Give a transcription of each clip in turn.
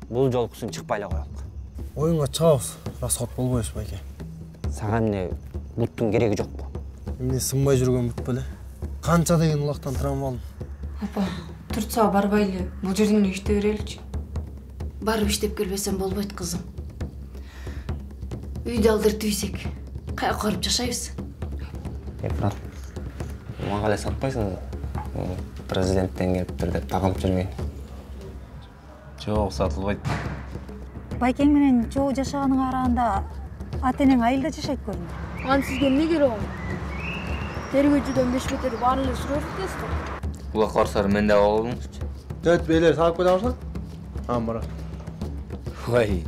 Бул жолкусын чыкпай эле коелук. Оюнга чыгабыз. Расход болбойбуз байке. Сага эмне буттун кереги жокпу? Эмне сынбай жүргөн бут беле? Канча деген улактан травма алдым. Апа, Турцияга барбайлы. Бул жерден эле иштей береличи. Барып иштеп келбесем болбойт кызым. Үйдө алдыртып ийсек, каяка барып жашайбыз? Брат, мага эле сатпайсың. Президенттен келиптир деп тагылып жүрбөйүн. Жок, сатылбайт. Байкең менен чогуу жашаганыңа караганда ата-энең айылда жашайт көрүнөт. Анан сизге эмне керек ол? Тергөөчүдөн 5 метр баарын эле сурап кетесиз. Улак барсар мен да алыңызчы. Дөт бейлер сагып кете алсаң? Бара. Ой.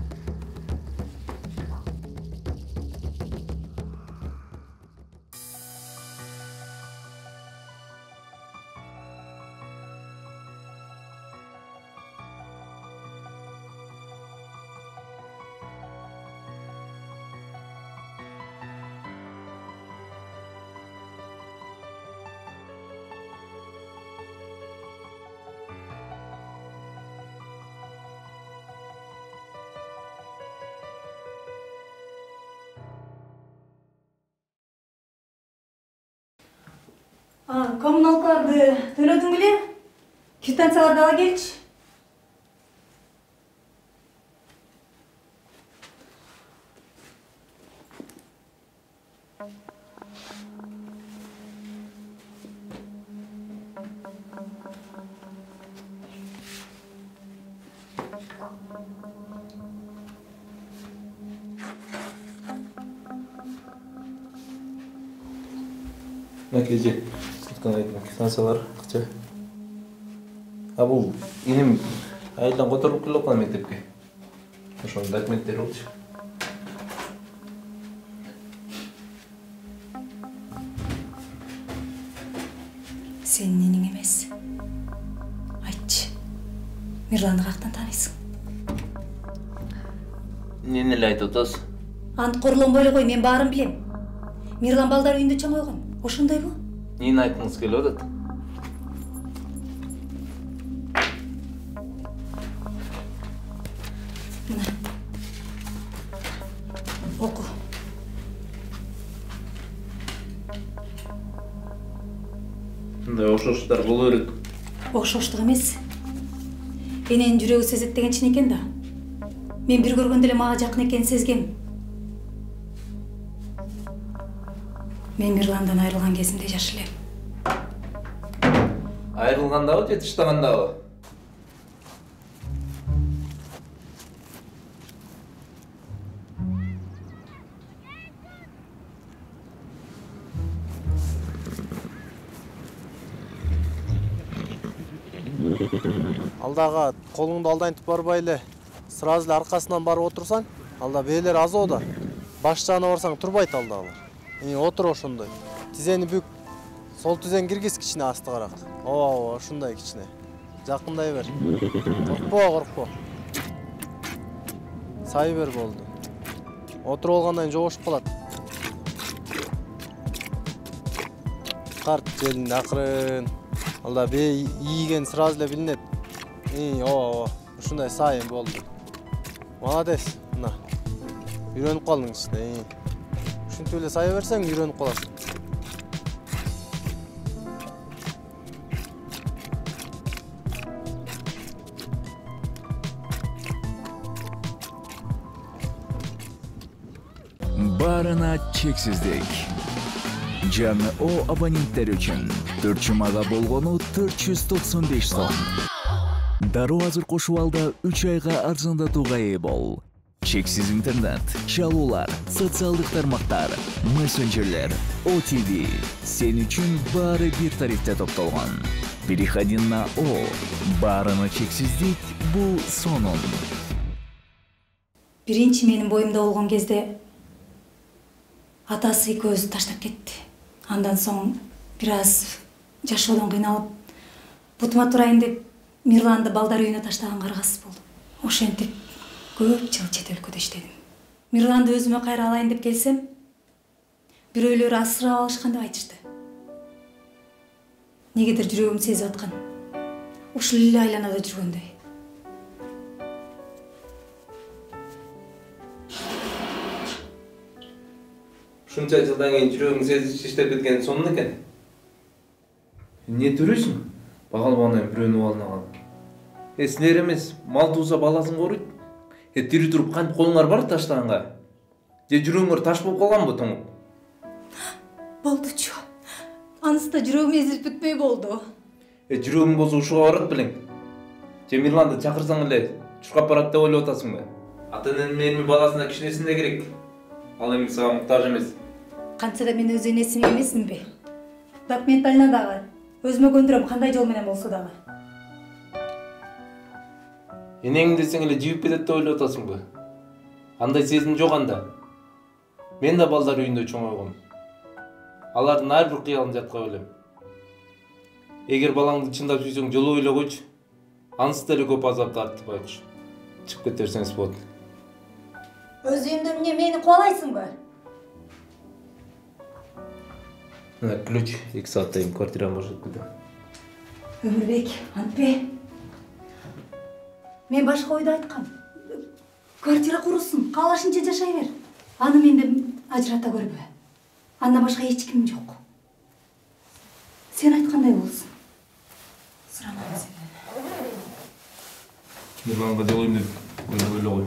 Коммуналкаларды төлөдүң беле? Квитанцияларды ала келчи. Накеже. Квитанциялар акча. Бул иним айылдан которуп келип аткан мектепке. Ошонун документтери болчу. Сенин эниң эмес. Айтчы. Мирланды каяктан тааныйсың? Эмнени эле айтып атасыз? Ант корлонбой эле кой, мен баарын билем. Мирлан балдар үйүндө чоңойгон. Ошондойбу? Эмнени айткыңыз келип атат? Оку. Мындай окшоштуктар боло берет. Окшоштук эмес. Эненин жүрөгү сезет деген чын экен да. Мен бир көргөндө эле мага жакын экенин сезгем. Мен Мирландан айрылган кезимде жаш элем. Айрылгандабы же тыштагандабы? Алдага колуңду алдантып барбай эле, сразу эле аркасынан барып отурсаң, алда бээлер азоодо. Баш жагына барсаң турбайт алдагылар. Отур ошондой. Тизени бүк. Сол тизен киргиз кичине астыгараак. Ооба, ушундай кичине. Жакындай бер. Коркпо. Сай бер болду. Отуруп алгандан кийин жогошуп калат. Карт желинде акырын. Алда бээ ийген сразу эле билинет. Ооба. Ушундай сайын болду. Молодец. Мына. Үйрөнүп калдың ичте. Ушинтип эле сая берсең үйрөнүп каласың. Баарына чексиздик. Жаңы О абоненттер үчүн 4 жумага болгону 495 сом. Дароо азыр кошуп алда 3 айга арзандатууга ээ бол. Чексиз интернет, чалуулар, социалдык тармактар, мессенджерлер, OTV. Сен үчүн баары бир тарифте топтолгон. Переходи на О. Баарына чексиздик бул сонун. Биринчи менин боюмда болгон кезде атасы экөөбүздү таштап кетти. Андан соң бир аз жашоодон кыйналып, бутума турайын деп Мирланды балдар үйүнө таштаган каргасыз болдум. Ошентип көп жыл чет өлкөдө иштедим. Мирланды өзүмө кайра алайын деп келсем, бирөөлөр асырап алышкан деп айтышты. Негедир жүрөгүм сезип аткан. Ушул эле айланада жүргөндөй. Ушунча жылдан кийин жүрөгүң сезиш иштеп кеткен сонун экен. Эмне төрөйсүң? Багалбаган бирөөнү балына калып. Силер эмес, мал тууза баласын коруйт. Тири туруп кантип колуңар бар таштаганга? Же жүрөгүңөр таш болуп калганбы тоңуп? Болдучу. Анысы да жүрөгүм эзилип бүтпөй болду. Жүрөгүң болсо ушуга барат белең. Же Мирланды чакырсаң эле чуркап барат деп ойлоп атасыңбы? Ата-эненин мээрими баласына кичинесин да керек. Ал эми сага муктаж эмес. Кантса да мен өз энесим эмесминби? Документально дагы өзүмө көндүрөм кандай жол менен болсо дагы. Энең десең эле жибип кетет деп ойлоп атасыңбы? Андай сезим жок анда. Мен да балдар үйүндө чоңойгом. Алардын ар бир кыялын жатка билем. Эгер балаңды чындап сүйсөң жолу эле койчу. Анысы деле көп азап тартты байкуш. Чыгып кете берсеңиз болот. Өз үйүмдө эмне мени кубалайсыңбы? Мына ключ 2 сааттан кийин квартираны бошотуп кетем. Өмүрбек, антпе. Мен башка ойду айткам. Квартира курусун, каалашынча жашай бер. Аны менден ажырата көрбө. Андан башка эч ким жок. Сен айткандай болсун. Сурамам сенден. Мирланга делойм деп ойлоп эле кой.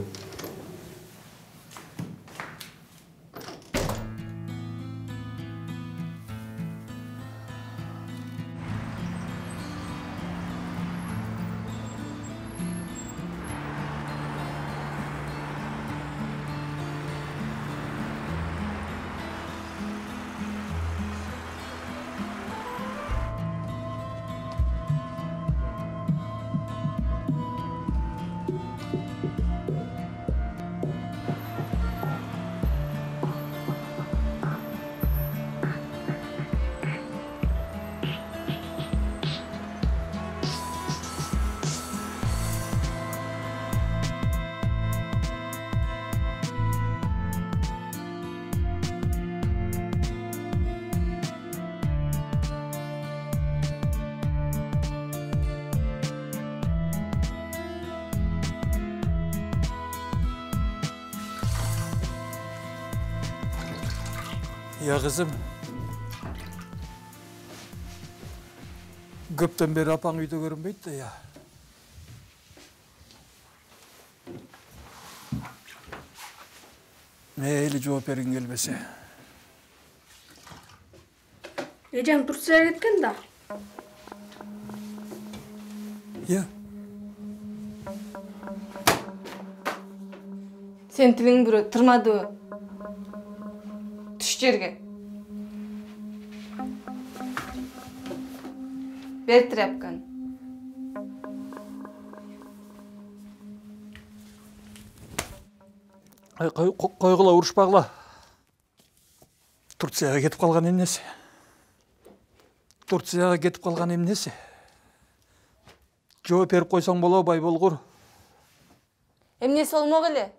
Ya kızım. Köpten beri apan uyda görünmeydi de ya. Meyli cevap verin gelmese. Ecem Turkiya'ya gitken da. Ya. Sen tilin biri tırmadı. Düş жерге. Бер тряпканы. Койгула урушпагыла. Турцияга кетип калган эмнеси? Турцияга кетип калган эмнеси? Жооп берип койсоң болобу, бай болгур? Эмнеси болмок эле?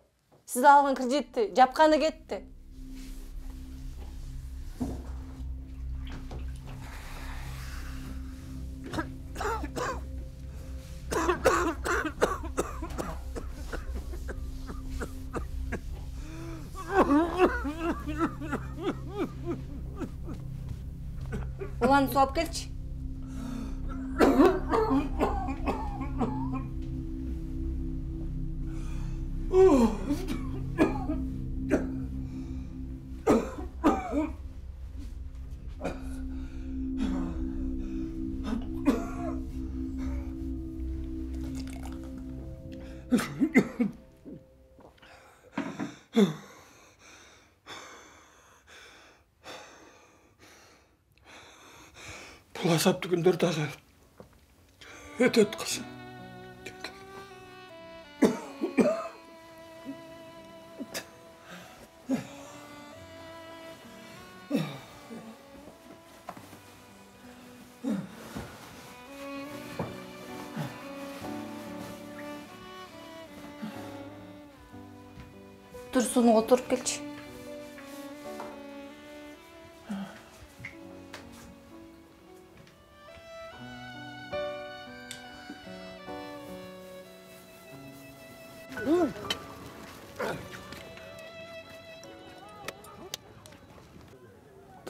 Сиз алган кредитти жапканы кетти. Ulan soğup gelç. Бұл азапты күндер дағы өтет қызым. Dursun oturup gelç.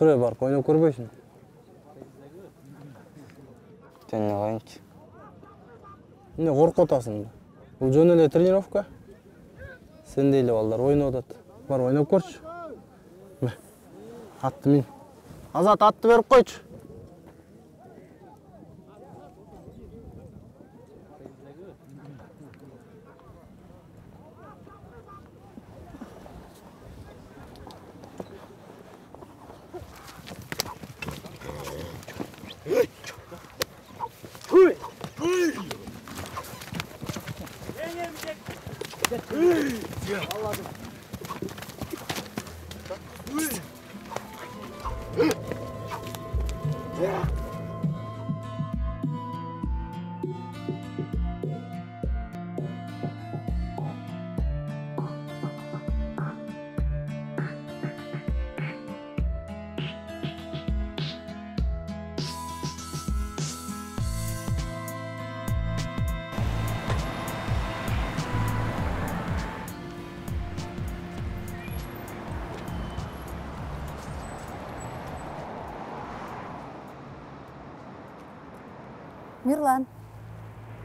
Тур, барып ойнап көрбөйсүң. Жөн эле коеюнчу. Эмне коркуп атасың? Бул жөн эле тренировка. Сен дейле балдар ойноп атат. Бар ойнап көрчү. Атты мин. Азат атты берип койчу.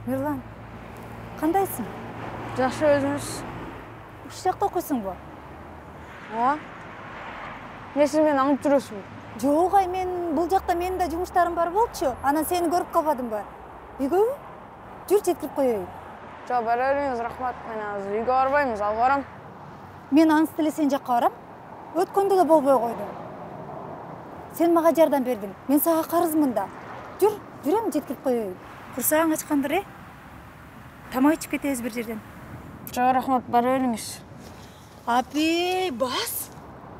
Мирлан, кандайсың? Жакшы, өзүңүз? Ушул жакта окуйсуңбу? Ооба. Эмне сиз мени аңдып жүрөсүңбү? Жок, мен бул жакта менин да жумуштарым бар болчу. Анан сени көрүп калбадымбы? Үйгөбү? Жүр, жеткирип коеюн. Жок, бара бериңиз, рахмат. Мен азыр үйгө барбаймыз, алга барам. Мен анысы деле сен жакка барам. Өткөндө да болбой койду. Сен мага жардам бердиң. Мен сага карызмын да. Жүр, жүрөм, жеткирип коеюн. Курсагың ачкандыр, тамак ичип кетебиз бир жерден. Жок, рахмат, бара бериңиз. Апи, бас.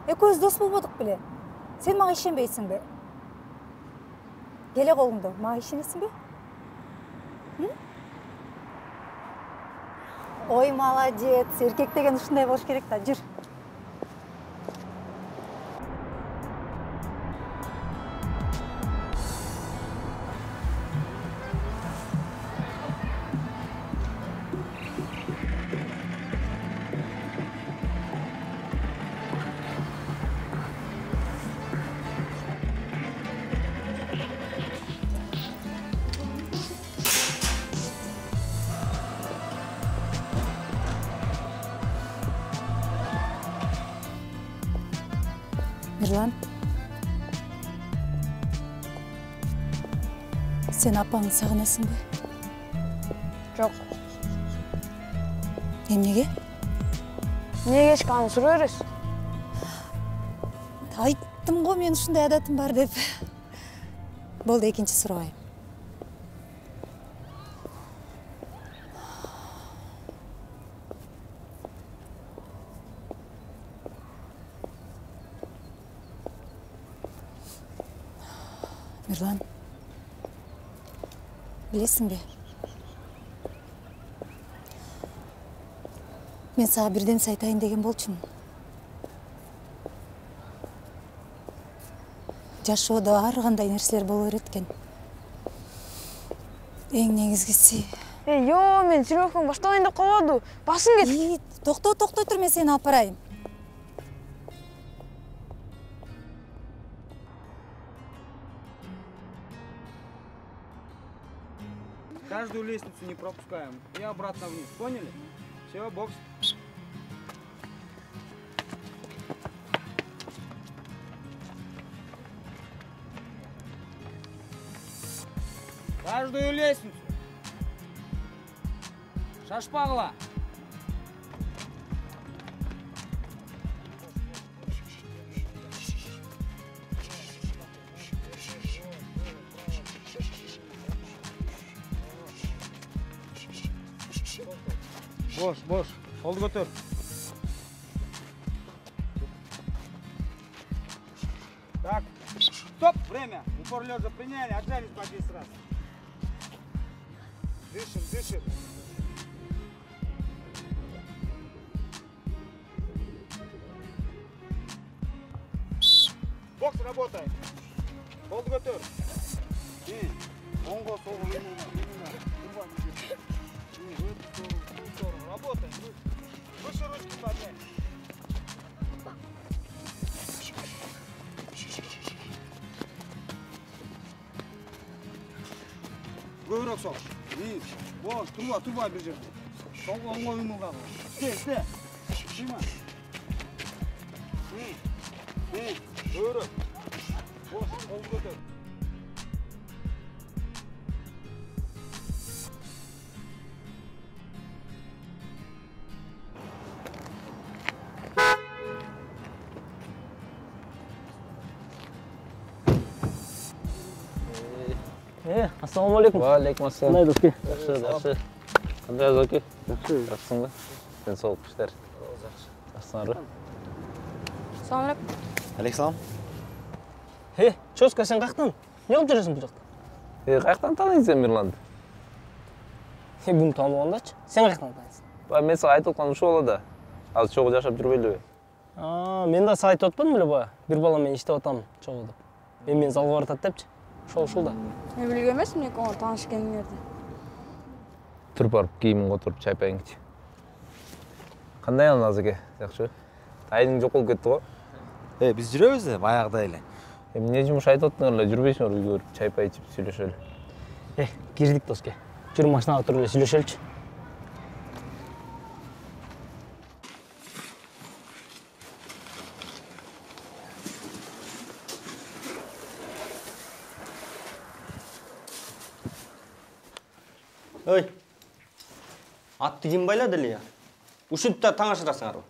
Экөөбүз дос болбодук беле? Сен мага ишенбейсиңби? Келе колуңду, мага ишенесиңби? Ой, молодец. Эркек деген ушундай болуш керек да. Жүр. Мирлан, сен апаңды сагынасыңбы? Жок. Эмнеге? Эмнеге кечке аны сурай бересиз? Айттым го мен ушундай адатым бар деп. Болду, экинчи сурабайм. Мирлан, билесиңби? Мен сага бирдемсе айтайын деген болчумун. Жашоодо ар кандай нерселер боло берет экен. Эң негизгиси. Жо, мен тренировканы баштабайын деп калбадым. Басым кет. Токтой тур, мен сени алып барайын. Каждую лестницу не пропускаем и обратно вниз, поняли? Все, бокс. Каждую лестницу. Шашпагла. Бош, қолды көтер. Так, стоп, время. Упор лежа приняли, отжались по 10 раз. Дышим. Бокс работает. Қолды көтер. Оңға, солға, работай. Выше ручки поднять. Sok sok. İyi. Boş. Turba bir жерде. Sol оңой умылған. İste. Шима. Doğru. Boş. Қол көтер. Ассалаумағалейкум. Уағалейкум ассалам. Қандай доке? Жақсы. Қандай доке? Жақсың ба? Сен сол күштер. Жақсың ба? Салам алейкум. Алейкум. Чоска, сен қаяқтан? Не қылып жүресің бұл жақта? Қаяқтан таныйсың сен Мирланды? Бұны танып алғандачы? Сен қаяқтан танисың? Мен саған айтып отқаным шу болады. Аз чоғы жашап жүрбейлі бе? Мен де саған айтып отпадым біле бая. Bir баламен иштеп атам чоғы деп. Мен залға баратат депчі. Шол да. Мен білген емеспін, мен оңа таныш екеніңерді. Тұрып барып киімін қотырып чайпайын кете. Қандай ана Назыке? Жақсы. Тайының жоқ болып кетті ғой. Біз жүреміз де, баяғыда еле. Не жұмыс айтып отырсыңдар, жүрбейсіңдер үйге көріп чайпай ішіп сөйлеселі. Кирдік доске. Жүр машинаға тұрып сөйлеселші. Ой, атты кім байлады әлі я? Үшінтті таң ашырасыңар ғой.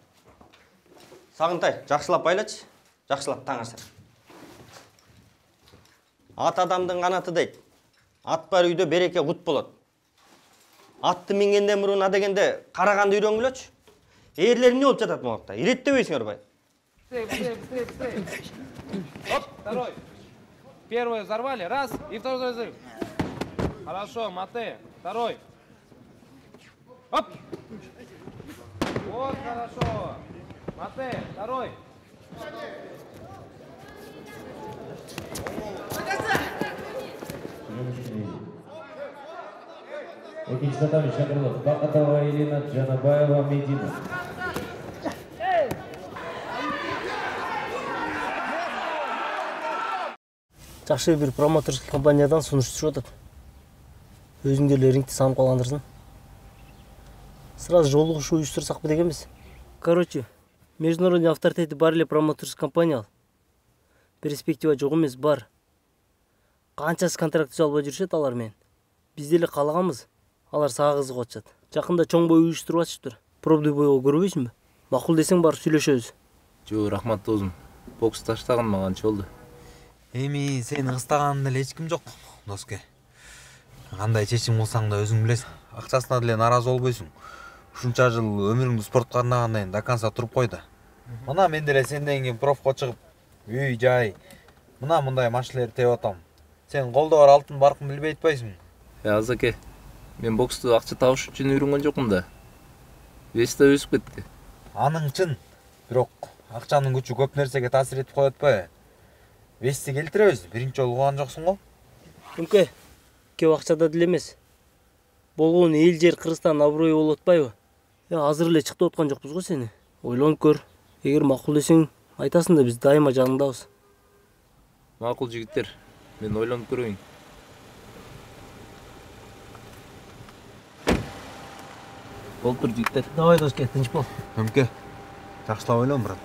Сағынтай, жақшылап байлачы, жақшылап таң ашыр. Ат адамдың қанаты дейді. Ат бар үйде береке құт болады. Атты мингенден бұрын адегенде қарағанды үйрен білөчі. Ерлер не болып жатады мұлақта? Иреттебейсіңер бай. Оп, второй. Первый взорвали, раз, и второй взрыв. Хорошо, Мате. Второй. Оп! Вот, хорошо. Мате, второй. Екінші адам шақырылып, Бақатова Елена Жанабаева Медина. Жақшы бір промоторский компаниядан сұныш түсіп жатады. Өзіңдерлер рингті санып қалғандырсың. Сразу жолығышы ұйыштырсақ па дегенбіз. Короче, международный авторитеті бар еле промоторский компания ал. Перспектива жоқ емес, бар. Қаншасы контракт жалбай жүрсет алармен. Бізделі қалағанбыз, алар саға қызық отчат. Жақында чоң бой ұйыштырып атшыптыр. Пробный бойға көрбейсің бе? Мақұл десең бар сөйлешөз. Жо, рахмат досым. Бокс таштаған маған чолды. Эми сен ыстаганында эле эч ким жок, доске. Кандай чечим кылсаң да өзүң билесиң. Акчасына деле наразы болбойсуң. Ушунча жыл өмүрүңдү спортко арнагандан кийин до конца туруп койду. Мына мен деле сенден кийин профко чыгып, үй, жай, мындай машинелерди тебип атам. Сен колдо бар алтын баркын билбей атпайсыңбы? Азаке, мен боксту акча табыш үчүн үйрөнгөн жокмун да. Вес да өсүп кетти. Аның чын. Бирок акчанын күчү көп нерсеге таасир этип коет атпайбы? Вести келтиребиз, биринчи жолу кылган жоксуң го? Үмке, кеп акчада деле эмес. Болгон эл жер Кыргызстан аброю болуп атпайбы? Азыр эле чыктып аткан жокпуз го сени. Ойлонуп көр. Эгер макул десең, айтасың да биз дайыма жаныңдабыз. Макул жигиттер, мен ойлонуп көрөйүн. Болтур жигиттер. Давай доске, тынч бол. Үмке, жакшылап ойлон, брат.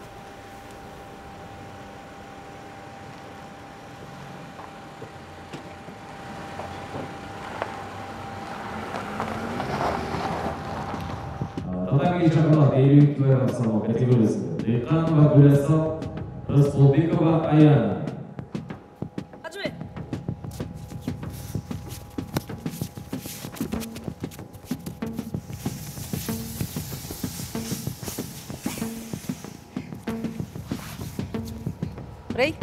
Татами шақырылған елу салмақ категориясында Рейханова Гүласал, Расқолбекова Аяна. Рей?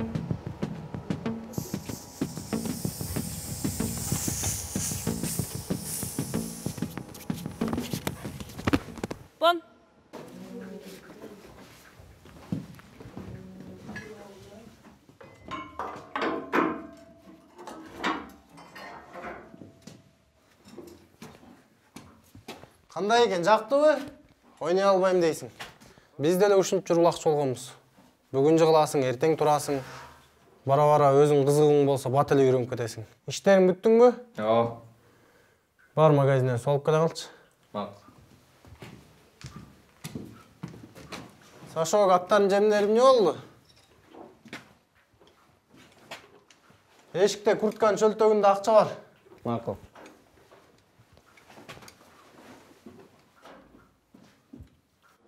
Пон. Қандай екен, жақтыбы? Ойнай албайм дейсің. Біз деле ушинтип журулакчы болгонбуз. Бүгүн жыгыласың, эртең турасың. Бара-бара өзүң кызыгың болсо бат эле үйрөнүп кетесиң. Иштериң бүттүңбү? Жок. Бар магазинден солып келе калчы. Сашок, аттарын жемдери эмне болду? Эшикте куртканын чөлтөгүндө акча бар. Макул.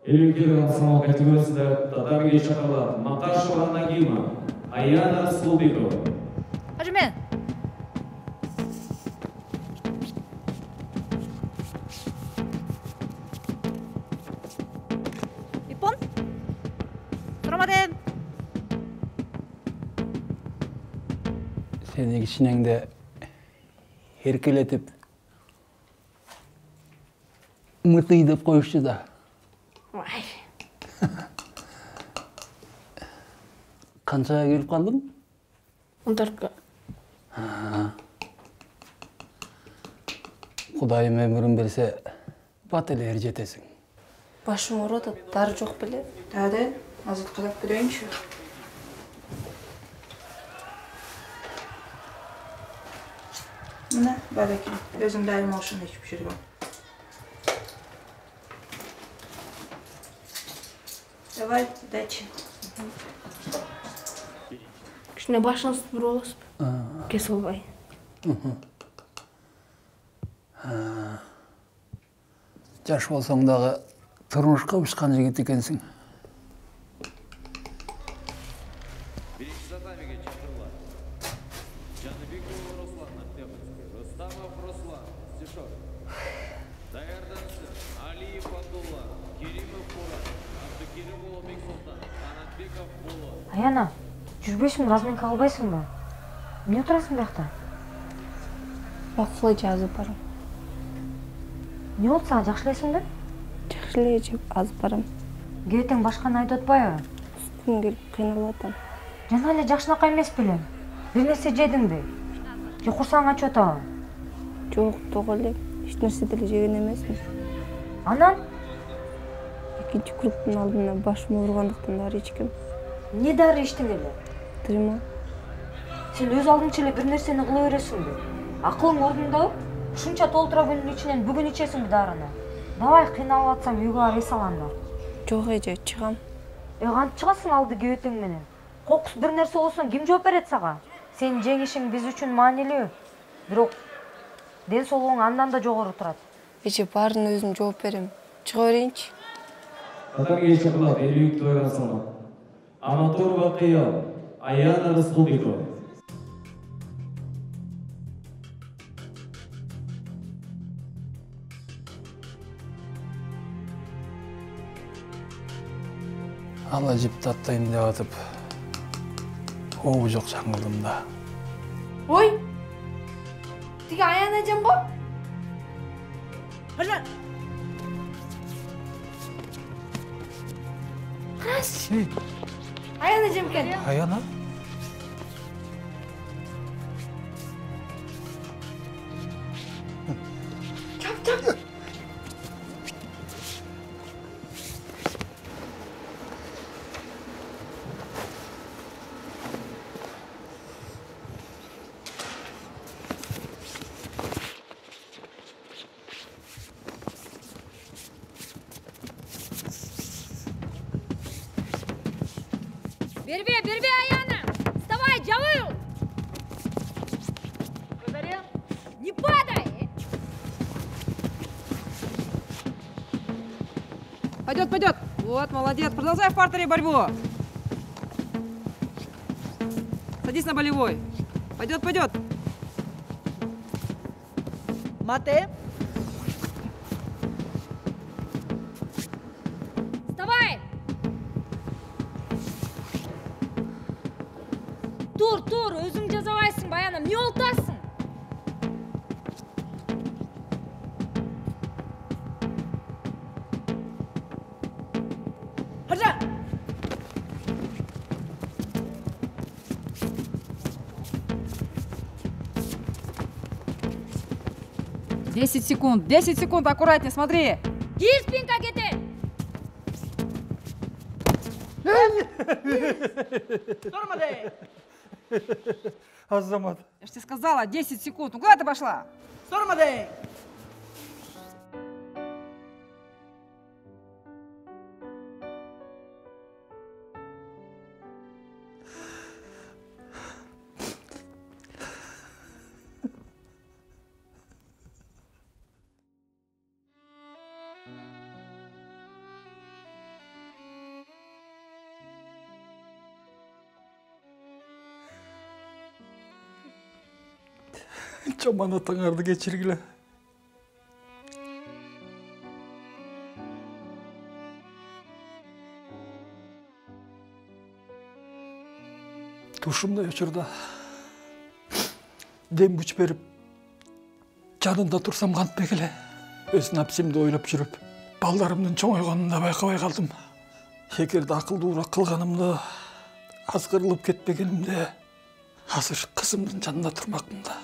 Элүү килограмм салмак категориясында татарга чакырылат Макашева Нагима, Аяна Расулбекова. Ажмен. Ипон? Сурамадым. Сени кичинеңде эркелетип мытый деп коюшчу да. Канчага келип калдың? 14-ка. Кудайым өмүрүн берсе, бат эле жетесиң. Башым ооруп, дары жок беле. Дады, азыр кадап берейинчи. Мына, балеким, өзүң дайым ошону ичип жүргөн. Давай, дачи. Кичине башыңызды буруп аласызбы? Кесип албай. Жаш болсоң дагы турмушка учкан жигит экенсиң. Аяна, жүрбөйсүң, разминка албайсыңбы? Эмне турасың биякта? Макул жазып барам. Эмне болду сага, жакшы элесиңби? Жакшы эле жеп азып барам. Кебетең башканы айтып атпайбы? Үстүм келип кыйналып атам. Жана эле жакшынакай эмес беле? Бир нерсе жедиңби? Же курсаң ачып атабы? Жок, тога эле. Эч нерсе деле жеген эмесмин. Анан? Экинчи кругтун алдында башым ооругандыктан дары ичкем. Эмне дары ичтиң эле? Дырма. Сен өз алдыңча эле бир нерсени кыла бересиңби? Акылың ордундабы? Ушунча толтура күнүнүн ичинен бүгүн ичесиңби дарыны? Давай, кыйналып атсам үйгө барып эс алам да. Жок, эже, чыгам. Кантип чыгасың алды кебетең менен? Кокус бир нерсе болсо ким жооп берет сага? Сенин жеңишиң биз үчүн маанилүү. Бирок ден соолугуң андан да жогору турат. Эже, баарын өзүм жооп берем. Чыга берейинчи. Татарга чакырылат 52 килограмм салмак. Аматурова Кыял, Аяна Расулбекова. Ала жипти аттайын деп атып, обу жок жаңылдым да. Ой! Тиги Аяна эжем го? Ажан! Карашы! Аяна эжем экен. Аяна? Чап, чап! Бербе, Аяна! Вставай, делаю! Не падай! Пойдет. Вот, молодец. Продолжай в партере борьбу. Садись на болевой. Пойдет. Мате. Вставай! Тур, өзің жазалайсың, Баянам, не олтасың? Харжа! 10 секунд, аккуратнее, смотри. Гир спинка кете! Тормози! Азамат. Я же тебе сказала, 10 секунд. Ну куда ты пошла? Тормози! Жаманатыңарды кечиргиле. Тушумдай учурда дем күч берип жанында турсам кантпек эле. Өз напсимди ойлоп жүрүп, балдарымдын чоңойгонун да байкабай калдым. Эгерде акылдуураак кылганымда, азгырылып кетпегенимде, азыр кызымдын жанында турмакмын да.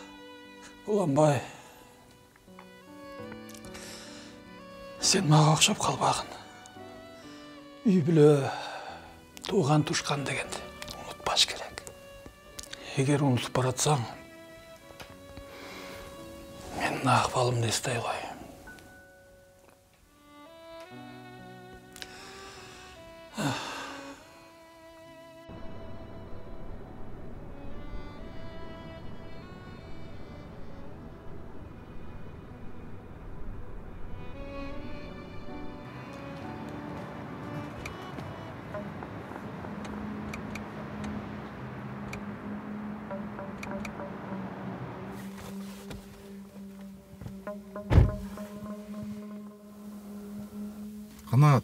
Уланбай, сен мага окшоп калбагын. Үй бүлө, тууган тушкан дегенди унутпаш керек. Эгер унутуп баратсаң, менин акыбалымды эстей кой. Канат,